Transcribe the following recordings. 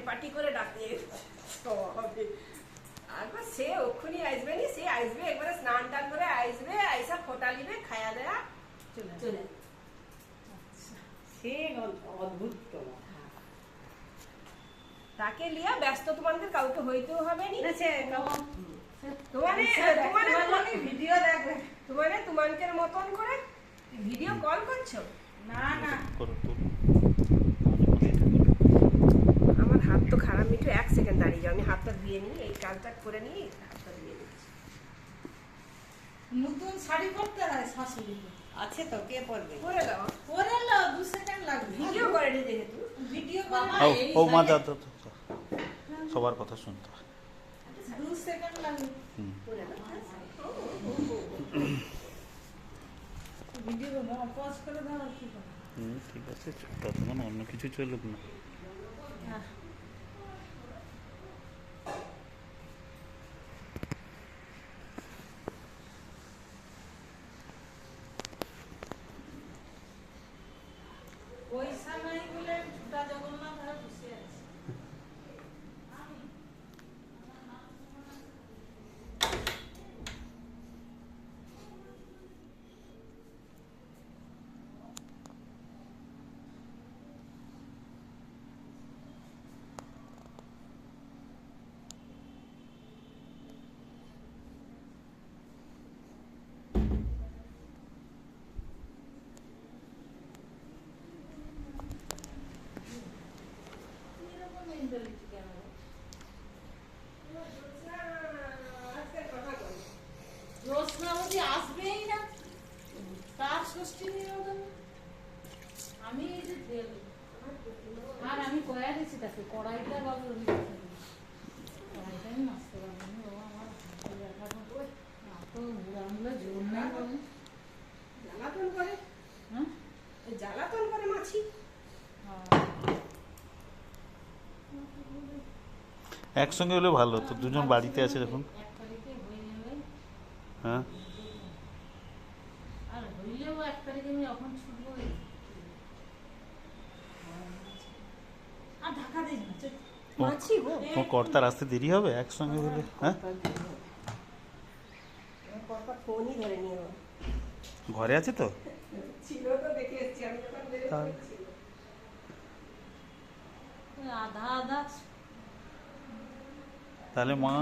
পাটি করে ডাকিয়ে হবে। আর সে ওক্ষুনি আসবে নি, সে আসবে একবারে স্নান টান করে আসবে, আইসা ফোটা নিবে, খায়া দেয়া চলে। সে অদ্ভুত তাকে লিয়া ব্যস্ত তোমাদের কাউকে হইতেও হবে নি। ভিডিও দেখবে, তোমাদের মতন করে ভিডিও কল করছো? না না আমার হাত তো খারাপ, মিঠু 1 সেকেন্ড দাঁড়িয়ে যাও, আমি হাতটা ধুয়ে নিই, এই কাজটা করে নিই, হাতটা ধুয়ে নিচ্ছি। নতুন শাড়ি পরতে হয় শাশুড়ি আছে তো, কে পরবে? করে দাও, পরে নাও, 2 সেকেন্ড লাগবে। ভিডিও করে নি যেহেতু। ভিডিও করে ও মা দাদা সবার কথা শুনতে হয়। 2 সেকেন্ড লাগবে। করে দাও। ভিডিও পজ করে দাও আর কি করবে? ঠিক আছে, ততক্ষণ অন্য কিছু চলুক না। পয়সা নাই বলে ছোটা জগন্নাথ আর বসে আছে। রোজনাবতী আসবেই না, তার ষষ্ঠী নিবেদন আমি এই যে দেব। আর আমি কয়া দিচ্ছি তাকে কড়াইটা বাবু, কড়াইটা আমি মাছতে পারবো না। ও আমার তো বুড়াগুলো জোর নাই বাবু, জ্বালাতন করে, হ্যাঁ জ্বালাতন করে মাছি। একসঙ্গে হলে ভালো তো, দুজন বাড়িতে আছে যখন। 1 তারিখে হয়ে যাবে। হ্যাঁ আর হইলেও 1 তারিখে আমি এখন ছুটবো। আর ঢাকা দিস না, চল। মাছি গো, তোমার কর্তার আসতে দেরি হবে একসঙ্গে হলে? হ্যাঁ ফোনই ধরে নিয়ে ঘরে আছে তো? ছিল তো, দেখে এসছি আমি যখন তাহলে আধা আধা তাহলে মা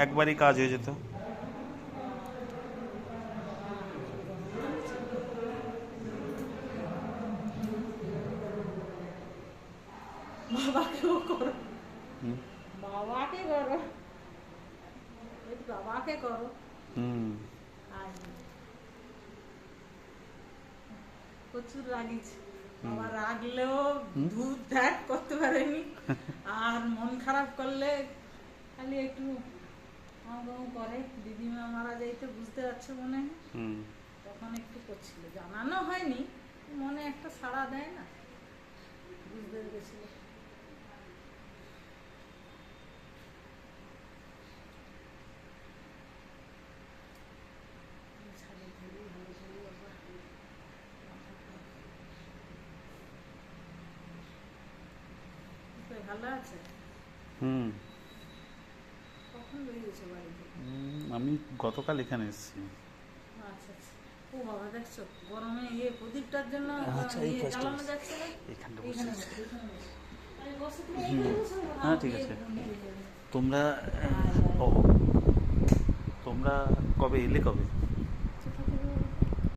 একবারই কাজ হয়ে যেত। বাবাকেও করো, বাবাকে করো, বাবাকে করো। আর প্রচুর রাগিছে বাবা, রাগলেও দুধ ত্যাগ করতে পারেনি। আর মন খারাপ করলে খালি একটু করে, দিদিমা মারা যাইতে বুঝতে পারছো মনে হয়, তখন একটু করছিল, জানানো হয়নি, মনে একটা সাড়া দেয় না, বুঝতে পেরেছিল। ভালো আছে? কখন বেরিয়েছো বাড়ি থেকে? আমি গতকাল এখানে এসেছি। আচ্ছা আচ্ছা। ও বাবা, দেখছো গরমে প্রদীপটার জন্য জ্বালানো যাচ্ছে না। এখানটা এখানে বসে বসো, এখানে বসো। আরে বসো তুমি, এইখানে বসো। হ্যাঁ ঠিক আছে। তোমরা কবে এলে? কবে?